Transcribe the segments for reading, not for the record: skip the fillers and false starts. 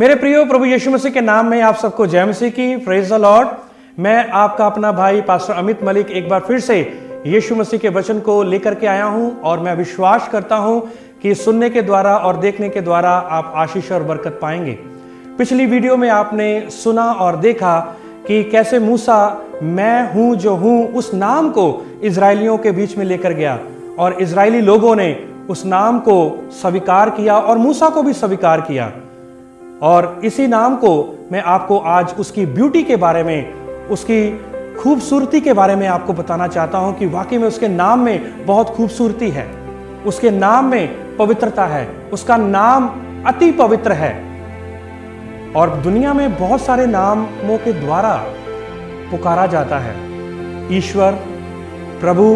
मेरे प्रियो प्रभु यीशु मसीह के नाम में आप सबको जय मसीह की। Praise the Lord. मैं आपका अपना भाई पास्टर अमित मलिक एक बार फिर से यीशु मसीह के वचन को लेकर के आया हूं और मैं विश्वास करता हूं कि सुनने के द्वारा और देखने के द्वारा आप आशीष और बरकत पाएंगे। पिछली वीडियो में आपने सुना और देखा कि कैसे मूसा मैं हूं जो हूं उस नाम को इजरायलियों के बीच में लेकर गया और इजरायली लोगों ने उस नाम को स्वीकार किया और मूसा को भी स्वीकार किया। और इसी नाम को मैं आपको आज उसकी ब्यूटी के बारे में, उसकी खूबसूरती के बारे में आपको बताना चाहता हूं कि वाकई में उसके नाम में बहुत खूबसूरती है, उसके नाम में पवित्रता है, उसका नाम अति पवित्र है। और दुनिया में बहुत सारे नामों के द्वारा पुकारा जाता है, ईश्वर, प्रभु,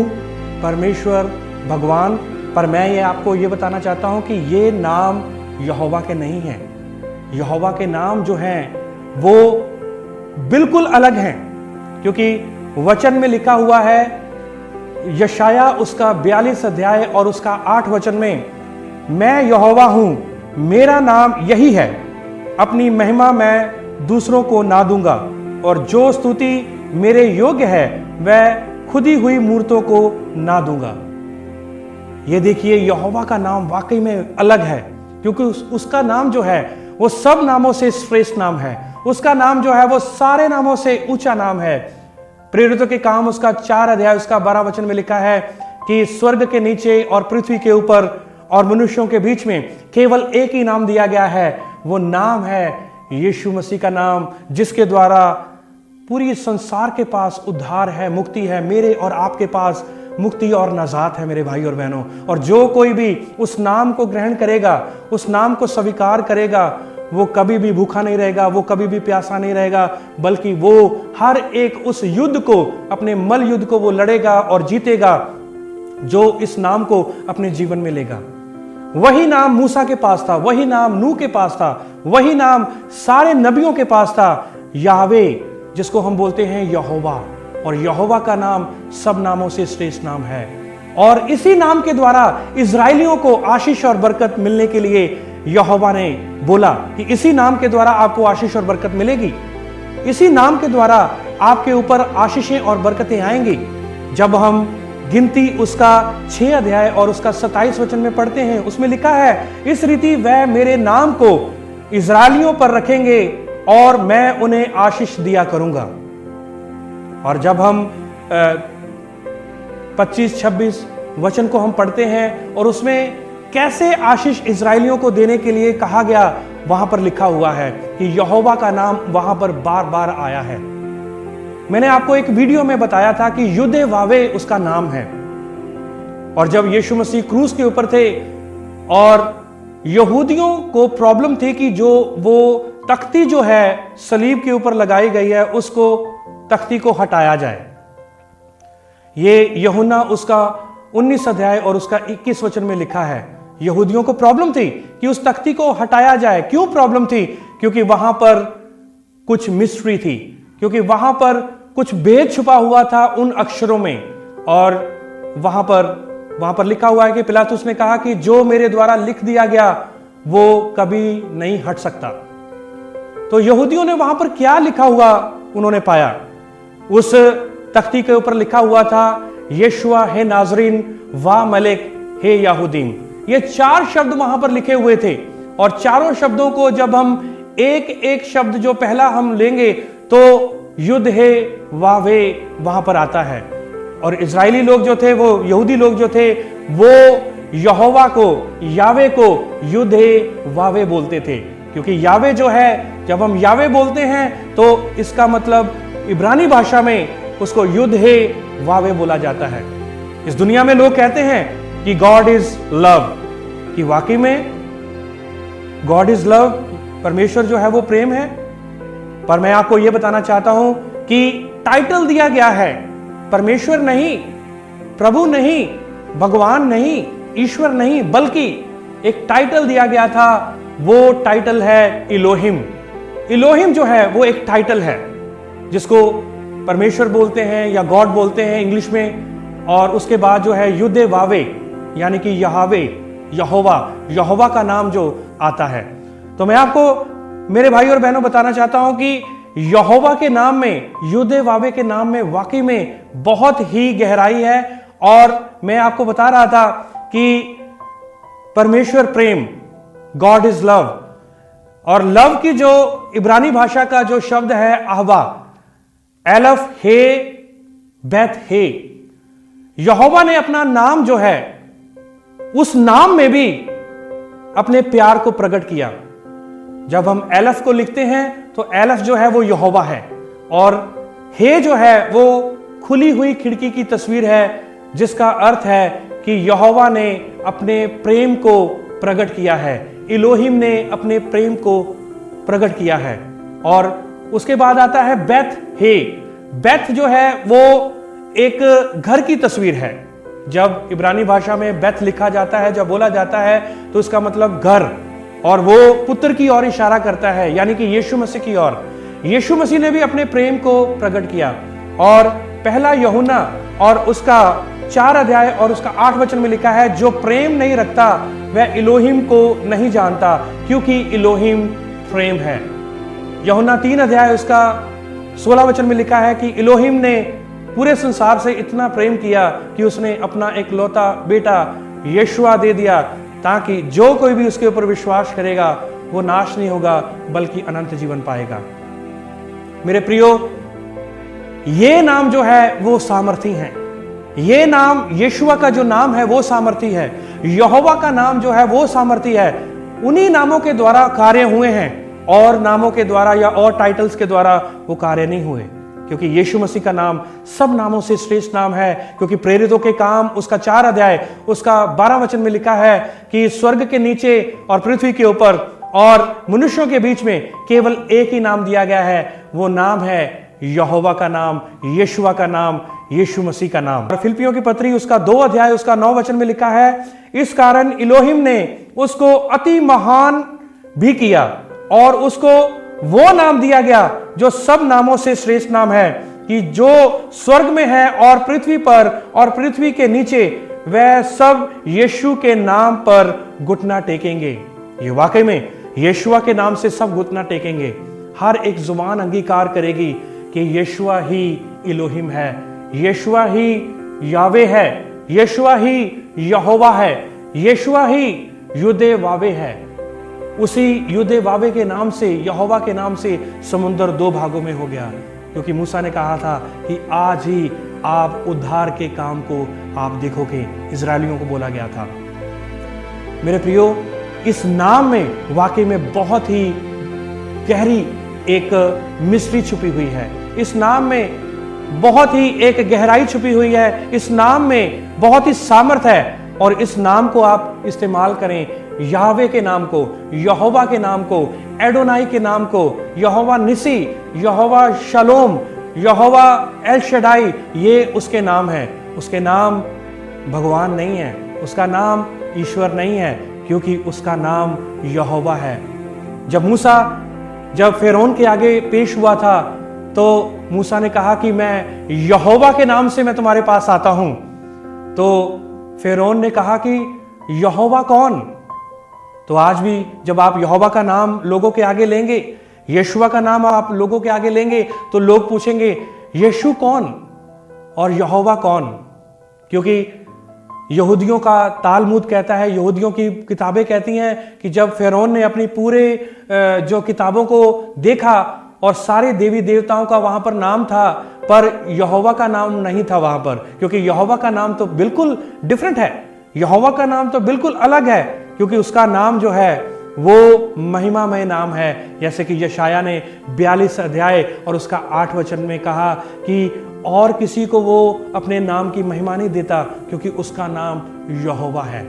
परमेश्वर, भगवान, पर मैं ये आपको ये बताना चाहता हूं कि ये नाम यहोवा के नहीं हैं। यहोवा के नाम जो हैं वो बिल्कुल अलग हैं, क्योंकि वचन में लिखा हुआ है, यशाया उसका 42 अध्याय और उसका 8 वचन में, मैं यहोवा हूं, मेरा नाम यही है, अपनी महिमा मैं दूसरों को ना दूंगा और जो स्तुति मेरे योग्य है वह खुदी हुई मूर्तों को ना दूंगा। ये देखिए, यहोवा का नाम वाकई में अलग है, क्योंकि उसका नाम जो है वो सब नामों से श्रेष्ठ नाम है। उसका नाम जो है वो सारे नामों से ऊंचा नाम है। प्रेरितों के काम उसका 4 अध्याय उसका 12 वचन में लिखा है कि स्वर्ग के नीचे और पृथ्वी के ऊपर और मनुष्यों के बीच में केवल एक ही नाम दिया गया है, वो नाम है यीशु मसीह का नाम, जिसके द्वारा पूरी संसार के पास उद्धार है, मुक्ति है। मेरे और आपके पास मुक्ति और नजात है मेरे भाई और बहनों। और जो कोई भी उस नाम को ग्रहण करेगा, उस नाम को स्वीकार करेगा, वो कभी भी भूखा नहीं रहेगा, वो कभी भी प्यासा नहीं रहेगा, बल्कि वो हर एक उस युद्ध को, अपने मल युद्ध को वो लड़ेगा और जीतेगा जो इस नाम को अपने जीवन में लेगा। वही नाम मूसा के पास था, वही नाम नूह के पास था, वही नाम सारे नबियों के पास था, यावे, जिसको हम बोलते हैं यहोवा। और यहोवा का नाम सब नामों से श्रेष्ठ नाम है। और इसी नाम के द्वारा इजरायलियों को आशीष और बरकत मिलने के लिए यहोवा ने बोला कि इसी नाम के द्वारा आपको आशीष और बरकत मिलेगी, इसी नाम के द्वारा आपके ऊपर आशीषें और बरकतें आएंगी। जब हम गिनती उसका 6 अध्याय और उसका 27 वचन में पढ़ते हैं, उसमें लिखा है, इस रीति वह मेरे नाम को इजरायलियों पर रखेंगे और मैं उन्हें आशीष दिया करूंगा। और जब हम 25-26 वचन को हम पढ़ते हैं और उसमें कैसे आशीष इजरायलियों को देने के लिए कहा गया, वहां पर लिखा हुआ है कि यहोवा का नाम वहां पर बार बार आया है। मैंने आपको एक वीडियो में बताया था कि युद्धे वावे उसका नाम है। और जब यीशु मसीह क्रूस के ऊपर थे और यहूदियों को प्रॉब्लम थी कि जो वो तख्ती जो है सलीब के ऊपर लगाई गई है, उसको तख्ती को हटाया जाए। ये यूहन्ना उसका 19 अध्याय और उसका 21 वचन में लिखा है। यहूदियों को प्रॉब्लम थी कि उस तख्ती को हटाया जाए। क्यों प्रॉब्लम थी? क्योंकि वहां पर कुछ मिस्ट्री थी, क्योंकि वहां पर कुछ भेद छुपा हुआ था उन अक्षरों में। और वहां पर लिखा हुआ है कि पिलातुस ने कहा कि जो मेरे द्वारा लिख दिया गया वो कभी नहीं हट सकता। तो यहूदियों ने वहां पर क्या लिखा हुआ उन्होंने पाया। उस तख्ती के ऊपर लिखा हुआ था, यशुआ हे नाजरीन वा मलिक हे यहूदीन। ये 4 शब्द वहां पर लिखे हुए थे। और चारों शब्दों को जब हम एक एक शब्द जो पहला हम लेंगे तो युद्ध हे वावे वहां पर आता है। और इजरायली लोग जो थे, वो यहूदी लोग जो थे, वो यहोवा को, यावे को युद्ध हे वावे बोलते थे। क्योंकि यावे जो है, जब हम यावे बोलते हैं तो इसका मतलब इब्रानी भाषा में उसको युद्ध हे वावे बोला जाता है। इस दुनिया में लोग कहते हैं कि गॉड इज लव, कि वाकई में गॉड इज लव, परमेश्वर जो है वो प्रेम है। पर मैं आपको यह बताना चाहता हूं कि टाइटल दिया गया है, परमेश्वर नहीं, प्रभु नहीं, भगवान नहीं, ईश्वर नहीं, बल्कि एक टाइटल दिया गया था। वो टाइटल है इलोहिम। इलोहिम जो है वो एक टाइटल है जिसको परमेश्वर बोलते हैं या गॉड बोलते हैं इंग्लिश में। और उसके बाद जो है युद्धे वावे, यानी कि यहावे, यहोवा का नाम जो आता है। तो मैं आपको मेरे भाई और बहनों बताना चाहता हूं कि यहोवा के नाम में, युदे वावे के नाम में वाकई में बहुत ही गहराई है। और मैं आपको बता रहा था कि परमेश्वर प्रेम, गॉड इज लव, और लव की जो इब्रानी भाषा का जो शब्द है अहवा, एलफ हे बेथ हे, यहोवा ने अपना नाम जो है उस नाम में भी अपने प्यार को प्रकट किया। जब हम एलफ को लिखते हैं तो एलफ जो है वो यहोवा है, और हे जो है वो खुली हुई खिड़की की तस्वीर है, जिसका अर्थ है कि यहोवा ने अपने प्रेम को प्रकट किया है, इलोहिम ने अपने प्रेम को प्रकट किया है। और उसके बाद आता है बेथ हे। बेथ जो है वो एक घर की तस्वीर है। जब इब्रानी भाषा में बेथ लिखा जाता है, जब बोला जाता है, तो इसका मतलब घर, और वो पुत्र की ओर इशारा करता है, यानी कि यीशु मसीह की ओर। यीशु मसीह ने भी अपने प्रेम को प्रकट किया। और पहला यूहन्ना और उसका 4 अध्याय और उसका 8 वचन में लिखा है, जो प्रेम नहीं रखता वह इलोहिम को नहीं जानता, क्योंकि इलोहिम प्रेम है। यूहन्ना 3 अध्याय उसका 16 वचन में लिखा है कि इलोहिम ने पूरे संसार से इतना प्रेम किया कि उसने अपना एक लौता बेटा यीशुआ दे दिया, ताकि जो कोई भी उसके ऊपर विश्वास करेगा वो नाश नहीं होगा बल्कि अनंत जीवन पाएगा। मेरे प्रियो, ये नाम जो है वो सामर्थी है। ये नाम, यीशुआ का जो नाम है वो सामर्थी है। यहोवा का नाम जो है वो सामर्थी है। उन्हीं नामों के द्वारा कार्य हुए हैं, और नामों के द्वारा या और टाइटल्स के द्वारा वो कार्य नहीं हुए, क्योंकि यीशु मसीह का नाम सब नामों से श्रेष्ठ नाम है। क्योंकि प्रेरितों के काम उसका 4 अध्याय उसका 12 वचन में लिखा है कि स्वर्ग के नीचे और पृथ्वी के ऊपर और मनुष्यों के बीच में केवल एक ही नाम दिया गया है, वो नाम है यहोवा का नाम, यीशुआ का नाम, यीशु मसीह का नाम। और फिलिप्पियों की पत्री उसका 2 अध्याय उसका 9 वचन में लिखा है, इस कारण इलोहिम ने उसको अति महान भी किया और उसको वो नाम दिया गया जो सब नामों से श्रेष्ठ नाम है, कि जो स्वर्ग में है और पृथ्वी पर और पृथ्वी के नीचे, वह सब यीशु के नाम पर घुटना टेकेंगे। ये वाकई में यीशुआ के नाम से सब घुटना टेकेंगे। हर एक जुबान अंगीकार करेगी कि यीशुआ ही इलोहिम है, यीशुआ ही यावे है, यीशुआ ही यहोवा है, यीशुआ ही युदे वावे है। उसी युदे वावे के नाम से, यहोवा के नाम से समुद्र 2 भागों में हो गया, क्योंकि मूसा ने कहा था कि आज ही आप उद्धार के काम को आप देखोगे, इजरायलियों को बोला गया था। मेरे प्रियो, इस नाम में वाकई में बहुत ही गहरी एक मिस्ट्री छुपी हुई है। इस नाम में बहुत ही एक गहराई छुपी हुई है। इस नाम में बहुत ही सामर्थ है, और इस नाम को आप इस्तेमाल करें, यावे के नाम को, यहोवा के नाम को, एडोनाई के नाम को, यहोवा निसी, यहोवा शलोम, यहोवा एल शडाई, ये उसके नाम है। उसके नाम भगवान नहीं है, उसका नाम ईश्वर नहीं है, क्योंकि उसका नाम यहोवा है। जब मूसा जब फिरौन के आगे पेश हुआ था, तो मूसा ने कहा कि मैं यहोवा के नाम से मैं तुम्हारे पास आता हूं। तो फिरौन ने कहा कि यहोवा कौन? तो आज भी जब आप यहोवा का नाम लोगों के आगे लेंगे, यीशुआ का नाम आप लोगों के आगे लेंगे, तो लोग पूछेंगे यीशु कौन और यहोवा कौन? क्योंकि यहूदियों का तालमुद कहता है, यहूदियों की किताबें कहती हैं कि जब फिरौन ने अपनी पूरे जो किताबों को देखा और सारे देवी देवताओं का वहां पर नाम था, पर यहोवा का नाम नहीं था वहां पर, क्योंकि यहोवा का नाम तो बिल्कुल डिफरेंट है। यहोवा का नाम तो बिल्कुल अलग है, क्योंकि उसका नाम जो है वो महिमामय नाम है। जैसे कि यशाया ने 42 अध्याय और उसका 8 वचन में कहा कि और किसी को वो अपने नाम की महिमा नहीं देता, क्योंकि उसका नाम यहोवा है।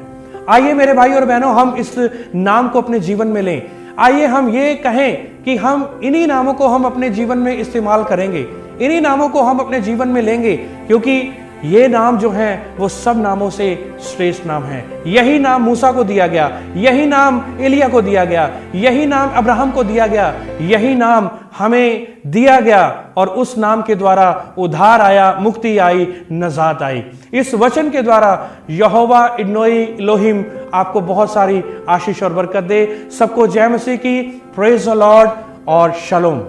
आइए मेरे भाई और बहनों, हम इस नाम को अपने जीवन में लें। आइए हम ये कहें कि हम इन्हीं नामों को हम अपने जीवन में इस्तेमाल करेंगे, इन्हीं नामों को हम अपने जीवन में लेंगे, क्योंकि ये नाम जो है वो सब नामों से श्रेष्ठ नाम है। यही नाम मूसा को दिया गया, यही नाम एलिया को दिया गया, यही नाम अब्राहम को दिया गया, यही नाम हमें दिया गया और उस नाम के द्वारा उद्धार आया, मुक्ति आई, नजात आई। इस वचन के द्वारा यहोवा इडनोई इलोहिम आपको बहुत सारी आशीष और बरकत दे। सबको जय मसीह की। प्रेज द लॉर्ड और शलोम।